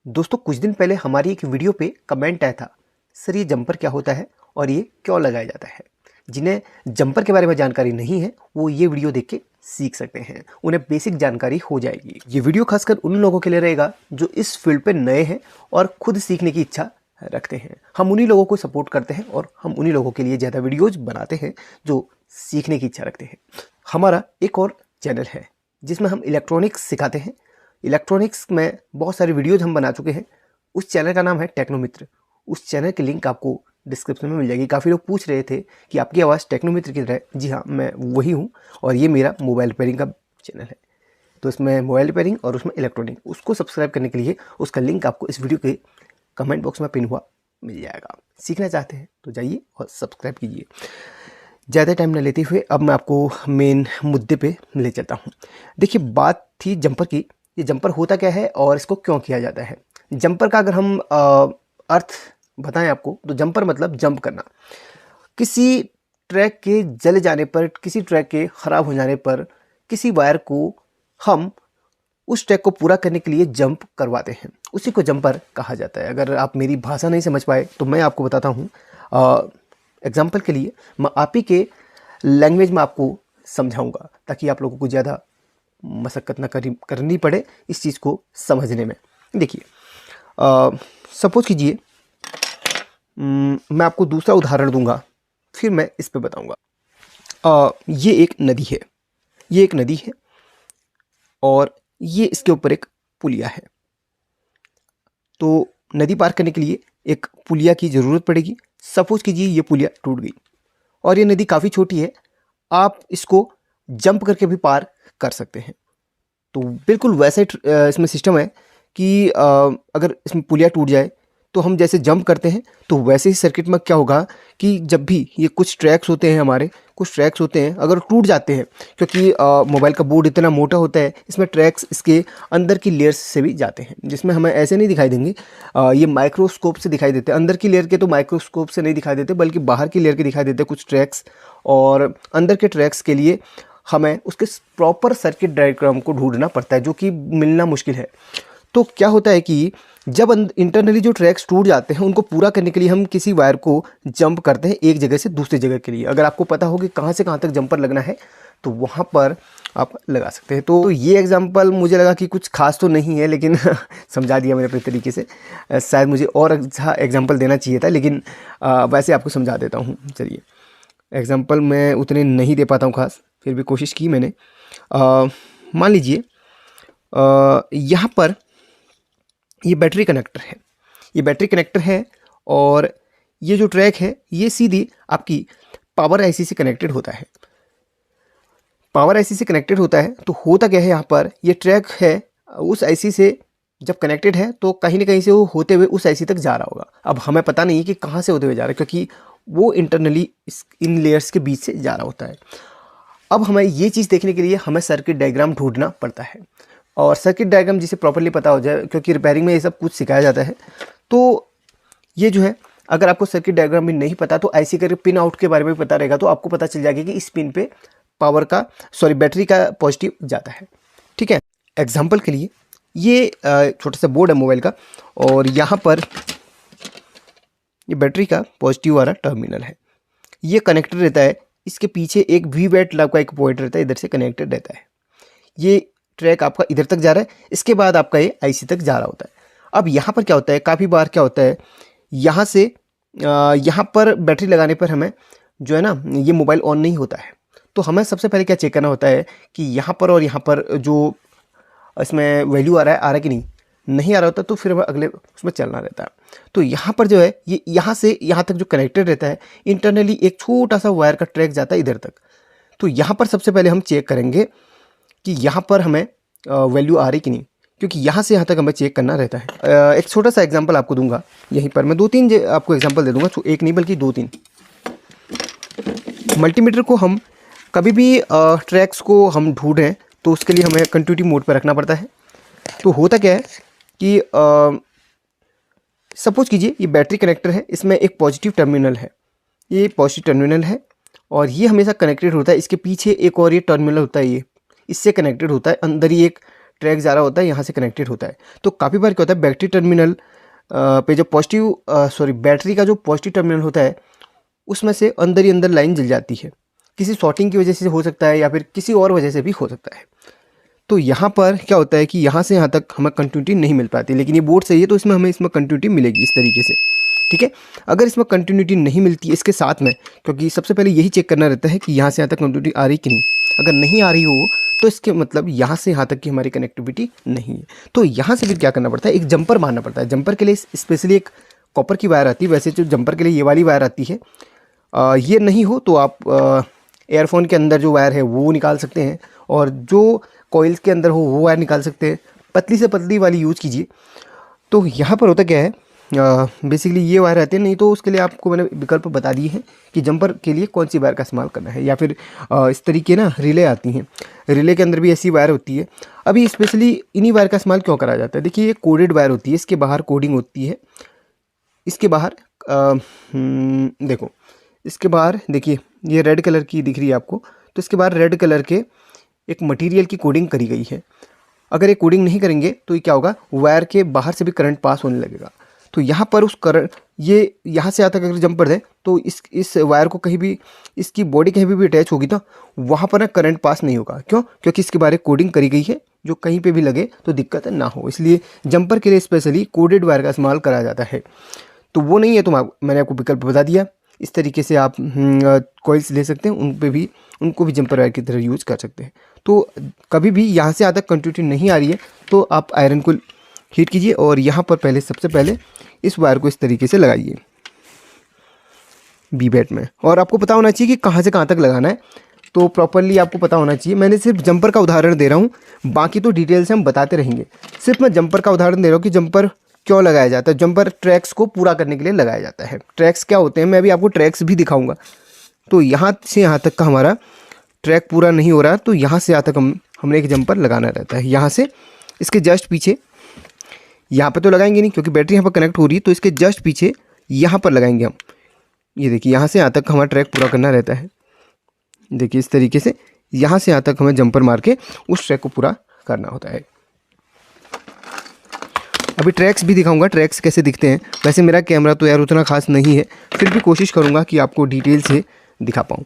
दोस्तों कुछ दिन पहले हमारी एक वीडियो पे कमेंट आया था, सर ये जंपर क्या होता है और ये क्यों लगाया जाता है। जिन्हें जंपर के बारे में जानकारी नहीं है वो ये वीडियो देख के सीख सकते हैं, उन्हें बेसिक जानकारी हो जाएगी। ये वीडियो खासकर उन लोगों के लिए रहेगा जो इस फील्ड पे नए हैं और खुद सीखने की इच्छा रखते हैं। हम उन्हीं लोगों को सपोर्ट करते हैं और हम उन्हीं लोगों के लिए ज़्यादा वीडियोज बनाते हैं जो सीखने की इच्छा रखते हैं। हमारा एक और चैनल है जिसमें हम इलेक्ट्रॉनिक्स सिखाते हैं। इलेक्ट्रॉनिक्स में बहुत सारे वीडियोज हम बना चुके हैं। उस चैनल का नाम है टेक्नोमित्र। उस चैनल की लिंक आपको डिस्क्रिप्शन में मिल जाएगी। काफ़ी लोग पूछ रहे थे कि आपकी आवाज़ टेक्नोमित्र की तरह है। जी हाँ, मैं वही हूँ और ये मेरा मोबाइल रिपेयरिंग का चैनल है। तो इसमें मोबाइल रिपेयरिंग और उसमें इलेक्ट्रॉनिक, उसको सब्सक्राइब करने के लिए उसका लिंक आपको इस वीडियो के कमेंट बॉक्स में पिन हुआ मिल जाएगा। सीखना चाहते हैं तो जाइए और सब्सक्राइब कीजिए। ज़्यादा टाइम न लेते हुए अब मैं आपको मेन मुद्दे पे ले चलता हूँ। देखिए, बात थी जंपर की। ये जंपर होता क्या है और इसको क्यों किया जाता है। जंपर का अगर हम अर्थ बताएं आपको तो जंपर मतलब जंप करना। किसी ट्रैक के जल जाने पर, किसी ट्रैक के ख़राब हो जाने पर किसी वायर को हम उस ट्रैक को पूरा करने के लिए जंप करवाते हैं, उसी को जंपर कहा जाता है। अगर आप मेरी भाषा नहीं समझ पाए तो मैं आपको बताता हूँ। एग्जाम्पल के लिए मैं आप ही के लैंग्वेज में आपको समझाऊंगा ताकि आप लोगों को ज़्यादा मशक्क़त न करनी पड़े इस चीज़ को समझने में। देखिए, सपोज कीजिए मैं आपको दूसरा उदाहरण दूंगा, फिर मैं इस पे बताऊंगा। ये एक नदी है, ये एक नदी है और ये इसके ऊपर एक पुलिया है। तो नदी पार करने के लिए एक पुलिया की ज़रूरत पड़ेगी। सपोज कीजिए ये पुलिया टूट गई और ये नदी काफ़ी छोटी है, आप इसको जंप करके भी पार कर सकते हैं। तो बिल्कुल वैसे इसमें सिस्टम है कि अगर इसमें पुलिया टूट जाए तो हम जैसे जंप करते हैं तो वैसे ही सर्किट में क्या होगा कि जब भी ये कुछ ट्रैक्स होते हैं, हमारे कुछ ट्रैक्स होते हैं, अगर टूट जाते हैं, क्योंकि मोबाइल का बोर्ड इतना मोटा होता है, इसमें ट्रैक्स इसके अंदर की लेयर्स से भी जाते हैं, जिसमें हमें ऐसे नहीं दिखाई देंगे। ये माइक्रोस्कोप से दिखाई देते हैं। अंदर की लेयर के तो माइक्रोस्कोप से नहीं दिखाई देते, बल्कि बाहर की लेयर के दिखाई देते हैं कुछ ट्रैक्स। और अंदर के ट्रैक्स के लिए हमें उसके प्रॉपर सर्किट डायग्राम को ढूंढना पड़ता है, जो कि मिलना मुश्किल है। तो क्या होता है कि जब इंटरनली जो ट्रैक्स टूट जाते हैं उनको पूरा करने के लिए हम किसी वायर को जंप करते हैं एक जगह से दूसरी जगह के लिए। अगर आपको पता हो कि कहाँ से कहाँ तक जंपर लगना है तो वहाँ पर आप लगा सकते हैं। तो ये एग्जांपल मुझे लगा कि कुछ खास तो नहीं है, लेकिन समझा दिया मैंने अपने तरीके से। शायद मुझे और अच्छा एग्जाम्पल देना चाहिए था, लेकिन वैसे आपको समझा देता हूँ। चलिए, एग्जाम्पल मैं उतने नहीं दे पाता हूँ खास, फिर भी कोशिश की मैंने। मान लीजिए यहाँ पर ये बैटरी कनेक्टर है, ये बैटरी कनेक्टर है और ये जो ट्रैक है ये सीधी आपकी पावर आईसी से कनेक्टेड होता है। पावर आईसी से कनेक्टेड होता है तो होता क्या है, यहाँ पर ये ट्रैक है उस आईसी से जब कनेक्टेड है तो कहीं ना कहीं से वो होते हुए उस आईसी तक जा रहा होगा। अब हमें पता नहीं है कि कहाँ से होते हुए जा रहा है, क्योंकि वो इंटरनली इन लेयर्स के बीच से जा रहा होता है। अब हमें ये चीज़ देखने के लिए हमें सर्किट डायग्राम ढूंढना पड़ता है, और सर्किट डायग्राम जिसे प्रॉपर्ली पता हो जाए, क्योंकि रिपेयरिंग में ये सब कुछ सिखाया जाता है। तो ये जो है, अगर आपको सर्किट डायग्राम भी नहीं पता तो ऐसे करके पिन आउट के बारे में पता रहेगा, तो आपको पता चल जाएगा कि इस पिन पे बैटरी का पॉजिटिव जाता है। ठीक है, एग्जाम्पल के लिए ये छोटा सा बोर्ड है मोबाइल का और यहाँ पर ये बैटरी का पॉजिटिव वाला टर्मिनल है, ये कनेक्टेड रहता है। इसके पीछे एक वी बैट नाम का एक पॉइंट रहता है, इधर से कनेक्टेड रहता है। ये ट्रैक आपका इधर तक जा रहा है, इसके बाद आपका ये आईसी तक जा रहा होता है। अब यहाँ पर क्या होता है, काफ़ी बार क्या होता है, यहाँ से यहाँ पर बैटरी लगाने पर हमें जो है ना ये मोबाइल ऑन नहीं होता है। तो हमें सबसे पहले क्या चेक करना होता है कि यहाँ पर और यहाँ पर जो इसमें वैल्यू आ रहा है कि नहीं आ रहा होता, तो फिर हमें अगले उसमें चलना रहता है। तो यहाँ पर जो है ये यहाँ से यहाँ तक जो कनेक्टेड रहता है, इंटरनली एक छोटा सा वायर का ट्रैक जाता है इधर तक। तो यहाँ पर सबसे पहले हम चेक करेंगे कि यहाँ पर हमें वैल्यू आ रही कि नहीं, क्योंकि यहाँ से यहाँ तक हमें चेक करना रहता है। एक छोटा सा एग्जांपल आपको दूंगा, यहीं पर मैं 2-3 आपको एग्जांपल दे दूंगा, एक नहीं बल्कि 2-3। मल्टीमीटर को हम कभी भी ट्रैक्स को हम ढूंढें तो उसके लिए हमें कंटिन्यूटी मोड पर रखना पड़ता है। तो होता क्या है कि सपोज कीजिए ये बैटरी कनेक्टर है, इसमें एक पॉजिटिव टर्मिनल है, ये पॉजिटिव टर्मिनल है और ये हमेशा कनेक्टेड होता है। इसके पीछे एक और ये टर्मिनल होता है, ये इससे कनेक्टेड होता है। अंदर ही एक ट्रैक जा रहा होता है यहाँ से कनेक्टेड होता है। तो काफ़ी बार क्या होता है बैटरी टर्मिनल पे जो बैटरी का जो पॉजिटिव टर्मिनल होता है उसमें से अंदर ही अंदर लाइन जल जाती है, किसी शॉर्टिंग की वजह से हो सकता है या फिर किसी और वजह से भी हो सकता है। तो यहाँ पर क्या होता है कि यहाँ से यहाँ तक हमें कंटिन्यूटी नहीं मिल पाती, लेकिन ये बोर्ड सही है तो इसमें कंटिन्यूटी मिलेगी इस तरीके से। ठीक है, अगर इसमें कंटिन्यूटी नहीं मिलती इसके साथ में, क्योंकि सबसे पहले यही चेक करना रहता है कि यहाँ से यहाँ तक कंटिन्यूटी आ रही कि नहीं। अगर नहीं आ रही हो तो इसके मतलब यहाँ से यहाँ तक की हमारी कनेक्टिविटी नहीं है। तो यहाँ से फिर क्या करना पड़ता है, एक जंपर मारना पड़ता है। जंपर के लिए स्पेशली एक कॉपर की वायर आती है, वैसे जो जंपर के लिए ये वाली वायर आती है। ये नहीं हो तो आप एयरफोन के अंदर जो वायर है वो निकाल सकते हैं, और जो कॉइल्स के अंदर हो वो वायर निकाल सकते हैं। पतली से पतली वाली यूज़ कीजिए। तो यहाँ पर होता क्या है, बेसिकली ये वायर रहते हैं, नहीं तो उसके लिए आपको मैंने विकल्प बता दिए हैं कि जंपर के लिए कौन सी वायर का इस्तेमाल करना है। या फिर इस तरीके ना रिले आती हैं, रिले के अंदर भी ऐसी वायर होती है। अभी स्पेशली इन्हीं वायर का इस्तेमाल क्यों करा जाता है, देखिए ये कोडेड वायर होती है, इसके बाहर कोडिंग होती है, इसके बाहर देखो, इसके बाहर देखिए ये रेड कलर की दिख रही है आपको, तो इसके बाहर रेड कलर के एक मटेरियल की कोडिंग करी गई है। अगर ये कोडिंग नहीं करेंगे तो ये क्या होगा, वायर के बाहर से भी करंट पास होने लगेगा। तो यहाँ पर उस करंट, ये यहाँ से आता अगर जंपर दे तो इस वायर को कहीं भी, इसकी बॉडी कहीं भी अटैच होगी तो वहाँ पर ना करंट पास नहीं होगा। क्यों, क्योंकि इसके बारे में कोडिंग करी गई है जो कहीं पे भी लगे तो दिक्कत ना हो, इसलिए जंपर के लिए स्पेशली कोडेड वायर का इस्तेमाल करा जाता है। तो वो नहीं है तो मैंने आपको विकल्प बता दिया। इस तरीके से आप कॉइल्स ले सकते हैं, उनको भी जंपर वायर की तरह यूज़ कर सकते हैं। तो कभी भी यहाँ से आधा कंटिन्यूटी नहीं आ रही है तो आप आयरन को हीट कीजिए और यहाँ पर सबसे पहले इस वायर को इस तरीके से लगाइए बी बैट में। और आपको पता होना चाहिए कि कहाँ से कहाँ तक लगाना है, तो प्रॉपरली आपको पता होना चाहिए। मैंने सिर्फ जंपर का उदाहरण दे रहा हूँ, बाकी तो डिटेल से हम बताते रहेंगे। सिर्फ मैं जंपर का उदाहरण दे रहा हूँ कि जंपर क्यों लगाया जाता है। जंपर ट्रैक्स को पूरा करने के लिए लगाया जाता है। ट्रैक्स क्या होते हैं मैं अभी आपको ट्रैक्स भी दिखाऊंगा। तो यहाँ से यहाँ तक का हमारा ट्रैक पूरा नहीं हो रहा तो यहाँ से यहाँ तक हमने एक जंपर लगाना रहता है। यहाँ से इसके जस्ट पीछे, यहाँ पर तो लगाएंगे नहीं क्योंकि बैटरी यहाँ पर कनेक्ट हो रही है, तो इसके जस्ट पीछे यहाँ पर लगाएंगे हम। ये देखिए यहाँ से यहाँ तक हमारा ट्रैक पूरा करना रहता है। देखिए इस तरीके से यहाँ से यहाँ तक हमें जंपर मार के उस ट्रैक को पूरा करना होता है। अभी ट्रैक्स भी दिखाऊंगा, ट्रैक्स कैसे दिखते हैं। वैसे मेरा कैमरा तो यार उतना खास नहीं है, फिर भी कोशिश करूंगा कि आपको डिटेल से दिखा पाऊँ।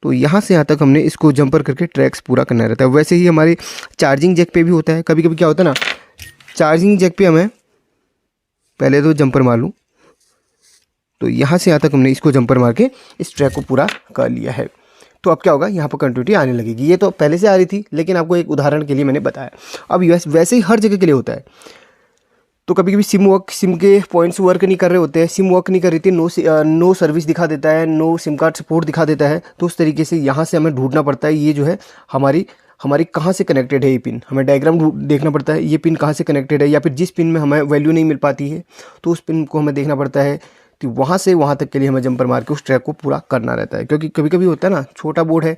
तो यहाँ से यहाँ तक हमने इसको जंपर करके ट्रैक्स पूरा करना रहता है। वैसे ही हमारी चार्जिंग जैक पे भी होता है। कभी कभी क्या होता है ना, चार्जिंग जैक पे हमें पहले तो जंपर मार लूँ, तो यहाँ से यहाँ तक हमने इसको जंपर मार के इस ट्रैक को पूरा कर लिया है। तो अब क्या होगा, यहाँ पर कंटिन्यूटी आने लगेगी। ये तो पहले से आ रही थी लेकिन आपको एक उदाहरण के लिए मैंने बताया। अब वैसे ही हर जगह के लिए होता है। तो कभी कभी सिम के पॉइंट्स वर्क नहीं कर रहे होते हैं, सिम वर्क नहीं कर रही थी, नो सर्विस दिखा देता है, नो सिम कार्ड सपोर्ट दिखा देता है। तो उस तरीके से यहाँ से हमें ढूंढना पड़ता है ये जो है हमारी कहाँ से कनेक्टेड है ये पिन। हमें डायग्राम देखना पड़ता है ये पिन कहाँ से कनेक्टेड है, या फिर जिस पिन में हमें वैल्यू नहीं मिल पाती है तो उस पिन को हमें देखना पड़ता है। तो वहाँ से वहाँ तक के लिए हमें जंपर मार के उस ट्रैक को पूरा करना रहता है। क्योंकि कभी कभी होता है ना, छोटा बोर्ड है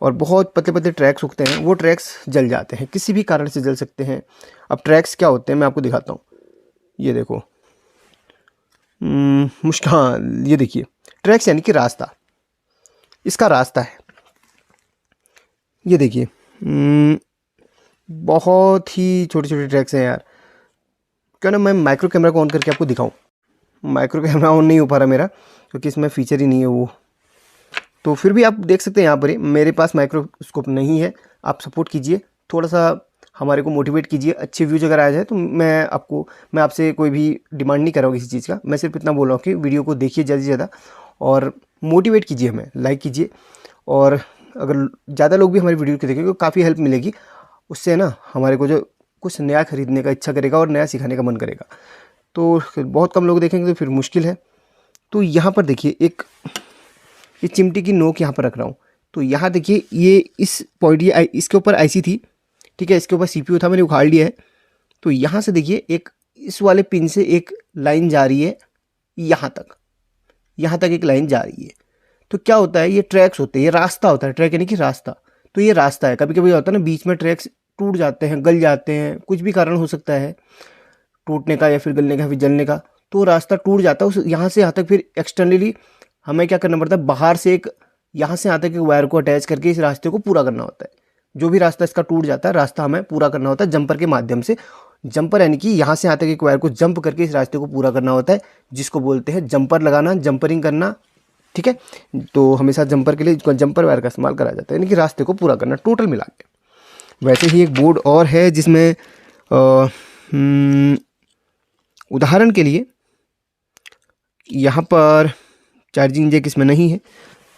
और बहुत पतले पतले ट्रैक्स उगते हैं, वो ट्रैक्स जल जाते हैं, किसी भी कारण से जल सकते हैं। अब ट्रैक्स क्या होते हैं मैं आपको दिखाता हूँ। ये देखो मुश्किल, हाँ ये देखिए ट्रैक्स यानी कि रास्ता, इसका रास्ता है। ये देखिए बहुत ही छोटे छोटे ट्रैक्स हैं यार। क्यों ना मैं माइक्रो कैमरा को ऑन करके आपको दिखाऊं। माइक्रो कैमरा ऑन नहीं हो पा रहा मेरा क्योंकि इसमें फीचर ही नहीं है वो। तो फिर भी आप देख सकते हैं यहाँ पर ही मेरे पास माइक्रोस्कोप नहीं है। आप सपोर्ट कीजिए, थोड़ा सा हमारे को मोटिवेट कीजिए। अच्छे व्यूज अगर आ जाए तो मैं आपसे कोई भी डिमांड नहीं कर रहा हूँ किसी चीज़ का। मैं सिर्फ इतना बोल रहा हूँ कि वीडियो को देखिए ज़्यादा से ज़्यादा और मोटिवेट कीजिए, हमें लाइक कीजिए। और अगर ज़्यादा लोग भी हमारी वीडियो को देखेंगे तो काफ़ी हेल्प मिलेगी। उससे ना हमारे को जो कुछ नया खरीदने का इच्छा करेगा और नया सिखाने का मन करेगा। तो बहुत कम लोग देखेंगे तो फिर मुश्किल है। तो यहाँ पर देखिए ये चिमटी की नोक यहाँ पर रख रहा हूँ। तो यहाँ देखिए ये इस पॉइंट, ये इसके ऊपर आईसी थी, ठीक है, इसके ऊपर सीपीयू था, मैंने उखाड़ लिया है। तो यहाँ से देखिए एक इस वाले पिन से एक लाइन जा रही है यहाँ तक एक लाइन जा रही है। तो क्या होता है, ये ट्रैक्स होते हैं, ये रास्ता होता है। ट्रैक यानी कि रास्ता, तो ये रास्ता है। कभी कभी होता है ना बीच में ट्रैक्स टूट जाते हैं, गल जाते हैं, कुछ भी कारण हो सकता है टूटने का या फिर गलने का या फिर जलने का। तो रास्ता टूट जाता है उस यहाँ से यहाँ तक। फिर एक्सटर्नली हमें क्या करना पड़ता है, बाहर से एक यहाँ से यहाँ तक एक वायर को अटैच करके इस रास्ते को पूरा करना होता है। जो भी रास्ता इसका टूट जाता है, रास्ता हमें पूरा करना होता है जंपर के माध्यम से। जंपर यानी कि यहाँ से यहाँ तक एक वायर को जंप करके इस रास्ते को पूरा करना होता है, जिसको बोलते हैं जंपर लगाना, जंपरिंग करना। ठीक है, तो हमेशा जंपर के लिए जंपर वायर का इस्तेमाल करा जाता है, यानी कि रास्ते को पूरा करना टोटल मिला के। वैसे ही एक बोर्ड और है जिसमें उदाहरण के लिए यहाँ पर चार्जिंग जैक इसमें नहीं है।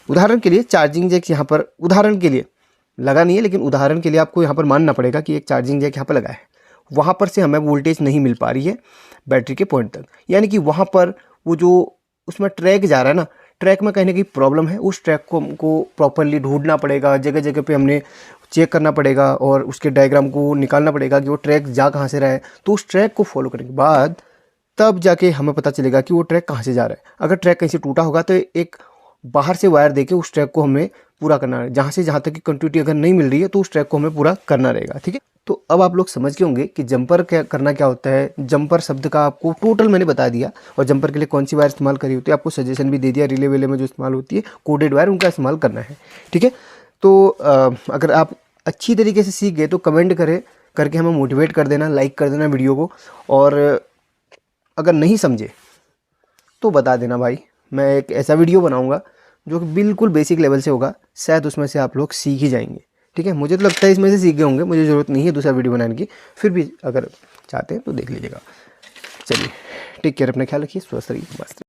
उदाहरण के लिए चार्जिंग जैक यहाँ पर उदाहरण के लिए लगा नहीं है, लेकिन उदाहरण के लिए आपको यहाँ पर मानना पड़ेगा कि एक चार्जिंग जैक यहाँ पर लगा है। वहाँ पर से हमें वोल्टेज नहीं मिल पा रही है बैटरी के पॉइंट तक, यानी कि वहाँ पर वो जो उसमें ट्रैक जा रहा है ना, ट्रैक में कहीं ना कहीं प्रॉब्लम है। उस ट्रैक को हमको प्रॉपरली ढूंढना पड़ेगा, जगह जगह पे हमने चेक करना पड़ेगा और उसके डायग्राम को निकालना पड़ेगा कि वो ट्रैक जा कहाँ से रहा है। तो उस ट्रैक को फॉलो करने के बाद तब जाके हमें पता चलेगा कि वो ट्रैक कहाँ से जा रहा है। अगर ट्रैक कहीं से टूटा होगा तो एक बाहर से वायर देके उस ट्रैक को हमें पूरा करना है। जहाँ से जहाँ तक की कंटिन्यूटी अगर नहीं मिल रही है तो उस ट्रैक को हमें पूरा करना रहेगा। ठीक है, तो अब आप लोग समझ गए होंगे कि जंपर क्या करना क्या होता है। जंपर शब्द का आपको टोटल मैंने बता दिया, और जंपर के लिए कौन सी वायर इस्तेमाल करी होती है आपको सजेशन भी दे दिया। रिले वेले में जो इस्तेमाल होती है कोडेड वायर, उनका इस्तेमाल करना है। ठीक है, तो अगर आप अच्छी तरीके से सीख गए तो कमेंट करके हमें मोटिवेट कर देना, लाइक कर देना वीडियो को, और अगर नहीं समझे तो बता देना भाई। मैं एक ऐसा वीडियो बनाऊंगा जो कि बिल्कुल बेसिक लेवल से होगा, शायद उसमें से आप लोग सीख ही जाएंगे। ठीक है, मुझे तो लगता है इसमें से सीख गए होंगे, मुझे ज़रूरत नहीं है दूसरा वीडियो बनाने की, फिर भी अगर चाहते हैं तो देख लीजिएगा। चलिए, टेक केयर, अपना ख्याल रखिए, स्वस्थ रहिए, मस्त।